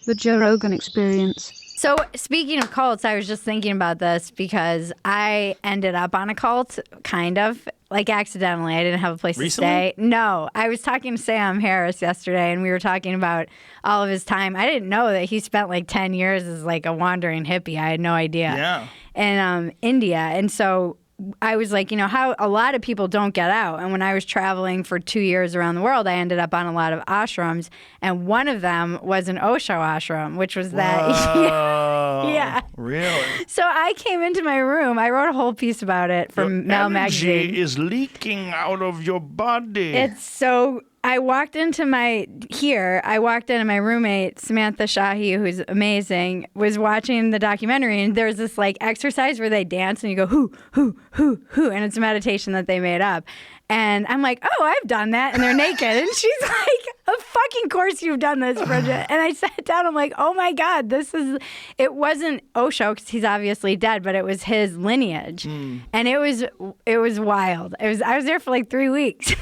The Joe Rogan Experience. So speaking of cults, I was just thinking about this because I ended up on a cult, kind of, like accidentally. I didn't have a place Recently? to stay. No, I was talking to Sam Harris yesterday, and we were talking about all of his time. I didn't know that he spent like 10 years as like a wandering hippie. I had no idea. Yeah. In India. And so I was like, you know, how a lot of people don't get out. And when I was traveling for 2 years around the world, I ended up on a lot of ashrams. And one of them was an Osho ashram, which was that. Whoa. Yeah. Really? So I came into my room. I wrote a whole piece about it for Mel magazine. Energy is leaking out of your body. It's so. I walked into my roommate, Samantha Shahi, who's amazing, was watching the documentary, and there's this like exercise where they dance and you go, hoo, hoo, hoo, hoo, and it's a meditation that they made up. And I'm like, oh, I've done that. And they're naked. And she's like, of fucking course you've done this, Bridget. And I sat down, I'm like, oh my God, it wasn't Osho, because he's obviously dead, but it was his lineage. And it was wild. I was there for like 3 weeks.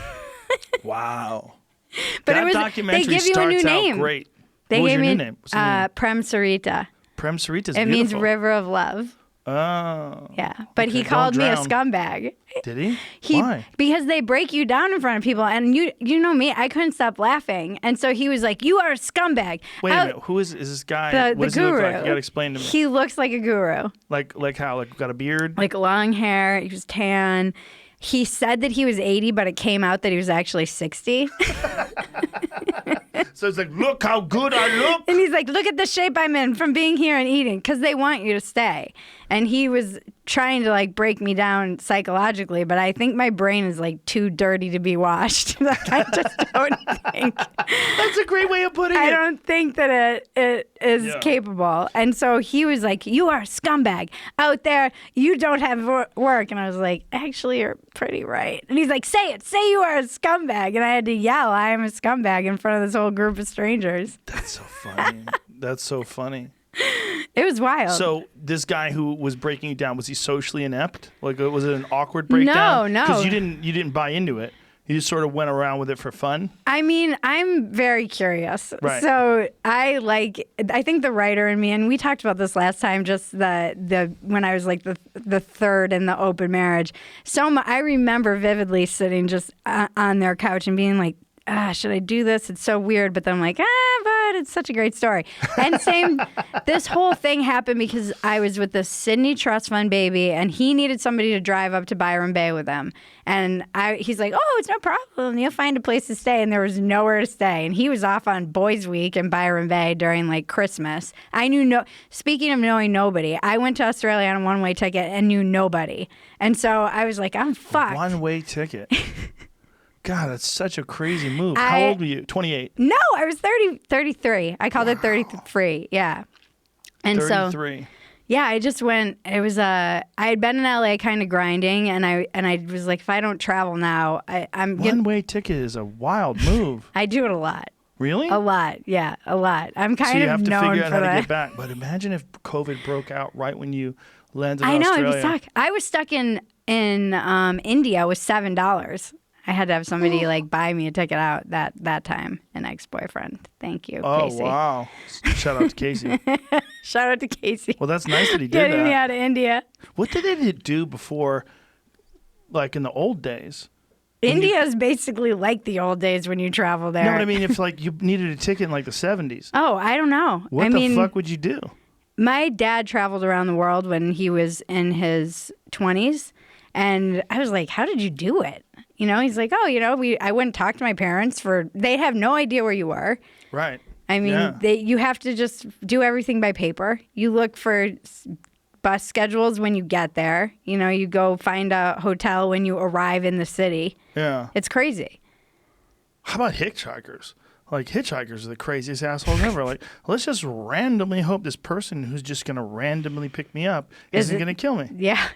Wow. But that it was, documentary they give you a new starts out name. great. They What was gave your me new name? What's your name? Prem Sarita. Prem Sarita's It beautiful. means river of love. Oh. Yeah. But Okay, he called me a don't scumbag. Did he? Why? Because they break you down in front of people. And you know me, I couldn't stop laughing. And so he was like, you are a scumbag. Wait a minute. Who is this guy? The What does guru. he look like? You gotta explain to me. He looks like a guru. Like how? Like got a beard? Like long hair. He was tan. He said that he was 80, but it came out that he was actually 60. So it's like, look how good I look. And he's like, look at the shape I'm in from being here and eating, because they want you to stay. And he was trying to like break me down psychologically, but I think my brain is like too dirty to be washed. Like, I just don't think. That's a great way of putting it. I don't think that it is capable. And so he was like, you are a scumbag out there. You don't have work. And I was like, actually, you're pretty right. And he's like, say it. Say you are a scumbag. And I had to yell, I am a scumbag in front of this whole group of strangers. That's so funny. That's so funny. It was wild. So this guy who was breaking you down, was he socially inept? Like, was it an awkward breakdown? No. Because you didn't buy into it. You just sort of went around with it for fun. I mean, I'm very curious. Right. So I think the writer in me, and we talked about this last time, just the when I was like the third in the open marriage. So I remember vividly sitting just on their couch and being like, should I do this? It's so weird. But then I'm like, but it's such a great story. And this whole thing happened because I was with this Sydney Trust Fund baby, and he needed somebody to drive up to Byron Bay with him. And he's like, oh, it's no problem. You'll find a place to stay. And there was nowhere to stay. And he was off on Boys Week in Byron Bay during like Christmas. Speaking of knowing nobody, I went to Australia on a one-way ticket and knew nobody. And so I was like, I'm fucked. One-way ticket. God, that's such a crazy move. How old were you? 28? No, I was 33. I called it 33. Yeah. And 33. So, yeah, I just went, I had been in LA kind of grinding, and I was like, if I don't travel now, I'm One-way ticket is a wild move. I do it a lot. Really? A lot. Yeah, a lot. I'm kind of known for that. So you have to figure out how to get back. But imagine if COVID broke out right when you landed in I know, Australia. it'd be stuck. I was stuck in India with $7. I had to have somebody like buy me a ticket out that time. An ex-boyfriend. Thank you, Casey. Oh, wow. Shout out to Casey. Shout out to Casey. Well, that's nice that he did Getting that. me out of India. What did they do before, like in the old days? India is basically like the old days when you travel there. No, but I mean, if like you needed a ticket in like the 70s. Oh, I don't know. What the fuck would you do? My dad traveled around the world when he was in his 20s. And I was like, how did you do it? You know, he's like, I wouldn't talk to my parents they have no idea where you were. Right. I mean, you have to just do everything by paper. You look for bus schedules when you get there. You know, you go find a hotel when you arrive in the city. Yeah. It's crazy. How about hitchhikers? Like, hitchhikers are the craziest assholes ever. Like, let's just randomly hope this person who's just going to randomly pick me up isn't going to kill me. Yeah.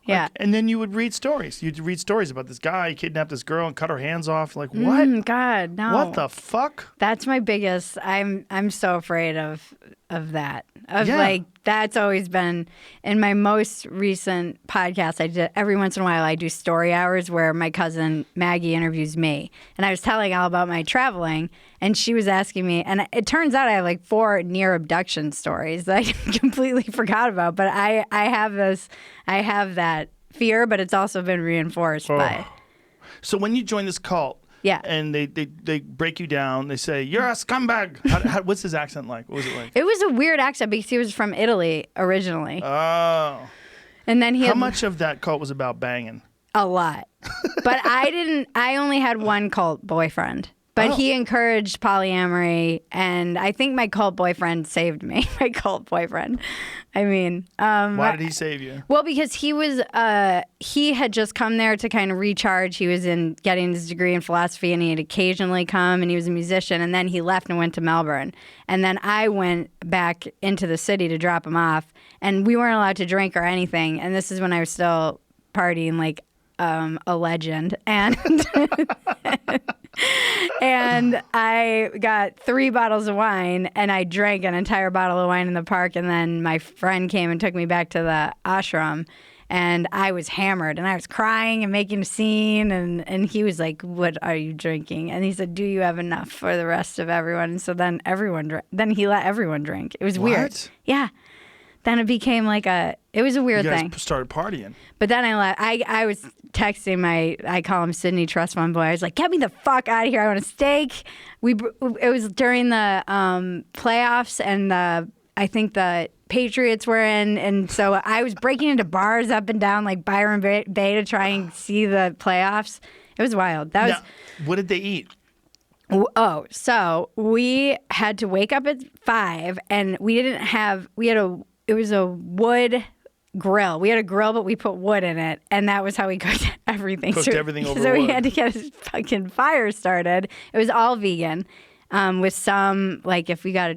Yeah. And then you would read stories. You'd read stories about this guy who kidnapped this girl and cut her hands off. Like, what? God, no. What the fuck? That's my biggest. I'm so afraid of that. of like, that's always been in my most recent podcast. I did every once in a while I do story hours where my cousin Maggie interviews me, and I was telling all about my traveling, and she was asking me, and it turns out I have like 4 near abduction stories that I completely forgot about, but I have that fear, but it's also been reinforced by. So when you join this cult, and they break you down, they say, you're a scumbag. What's his accent like? What was it like? It was a weird accent because he was from Italy originally. Oh. And then How much of that cult was about banging? A lot. But I only had one cult boyfriend. But he encouraged polyamory, and I think my cult boyfriend saved me. My cult boyfriend. I mean, why did he save you? Well, because he had just come there to kind of recharge. He was getting his degree in philosophy, and he'd occasionally come, and he was a musician, and then he left and went to Melbourne. And then I went back into the city to drop him off, and we weren't allowed to drink or anything. And this is when I was still partying like a legend. And and I got 3 bottles of wine, and I drank an entire bottle of wine in the park, and then my friend came and took me back to the ashram, and I was hammered, and I was crying and making a scene, and he was like, what are you drinking? And he said, do you have enough for the rest of everyone? And so then then he let everyone drink. It was weird. Yeah. Then it became like it was a weird thing. You guys started partying. But then I was texting I call him Sydney Trust Fund Boy. I was like, get me the fuck out of here. I want a steak. It was during the playoffs, and I think the Patriots were in. And so I was breaking into bars up and down like Byron Bay to try and see the playoffs. It was wild. Now, what did they eat? Oh, so we had to wake up at 5, and it was a wood grill. We had a grill, but we put wood in it, and that was how we cooked everything. Cooked everything over so wood. we had to get a fucking fire started. It was all vegan, with some, like, if we got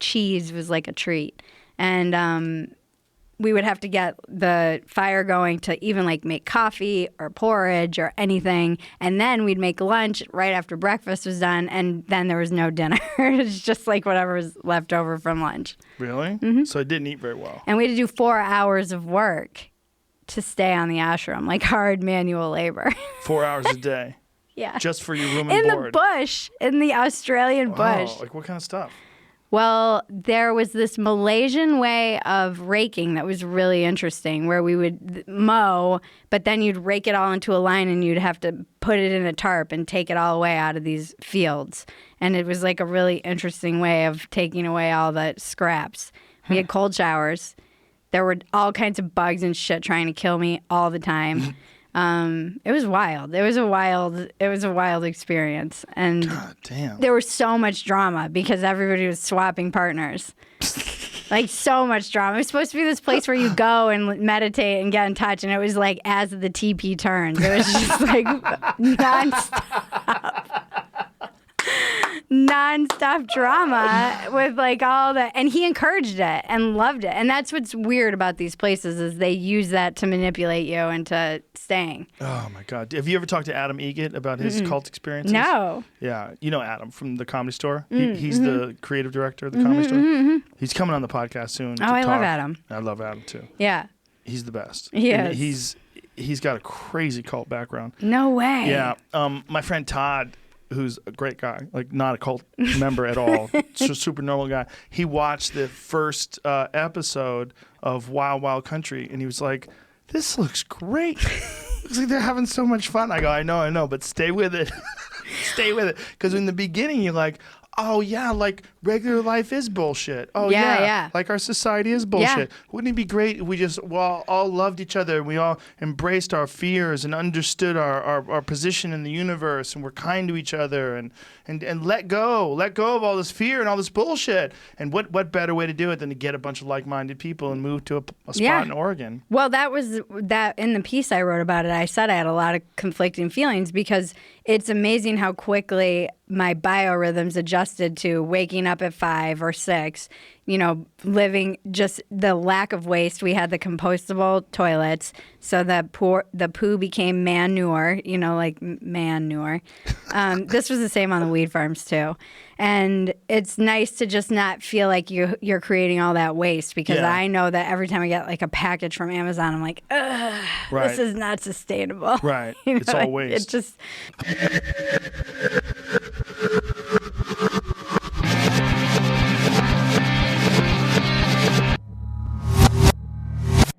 cheese was like a treat. And we would have to get the fire going to even like make coffee or porridge or anything. And then we'd make lunch right after breakfast was done. And then there was no dinner. It was just like whatever was left over from lunch. Really? Mm-hmm. So it didn't eat very well. And we had to do 4 hours of work to stay on the ashram, like hard manual labor. 4 hours a day. Yeah. Just for your room and in board. the bush, in the Australian bush. Like what kind of stuff? Well, there was this Malaysian way of raking that was really interesting, where we would mow, but then you'd rake it all into a line, and you'd have to put it in a tarp and take it all away out of these fields. And it was like a really interesting way of taking away all the scraps. We had cold showers. There were all kinds of bugs and shit trying to kill me all the time. It was wild. It was a wild experience. And God damn. There was so much drama because everybody was swapping partners. Like, so much drama. It was supposed to be this place where you go and meditate and get in touch, and it was like as the TP turns. It was just like nonstop drama with like all the, and he encouraged it and loved it. And that's what's weird about these places, is they use that to manipulate you into staying. Oh my God. Have you ever talked to Adam Egget about his cult experiences? No. Yeah. You know Adam from the Comedy Store? He's the creative director of the Comedy Store. He's coming on the podcast soon. I love Adam. I love Adam too. Yeah. He's the best. He And is. He's got a crazy cult background. No way. Yeah. My friend Todd, who's a great guy, like not a cult member at all, super normal guy. He watched the first episode of Wild Wild Country, and he was like, this looks great. Looks like they're having so much fun. I go, I know, but stay with it. Stay with it. Because in the beginning, you're like, oh, yeah, like regular life is bullshit. Oh, yeah. Like our society is bullshit. Yeah. Wouldn't it be great if we just all loved each other, and we all embraced our fears and understood our position in the universe, and we're kind to each other, and let go of all this fear and all this bullshit. And what better way to do it than to get a bunch of like-minded people and move to a spot in Oregon? Well, that was that in the piece I wrote about it. I said I had a lot of conflicting feelings because it's amazing how quickly my biorhythms adjusted to waking up at 5 or 6, living just the lack of waste. We had the compostable toilets, so the poo became manure, like manure. This was the same on the weed farms too. And it's nice to just not feel like you're creating all that waste, because I know that every time I get like a package from Amazon, I'm like, ugh, this is not sustainable. Right. It's all waste. It just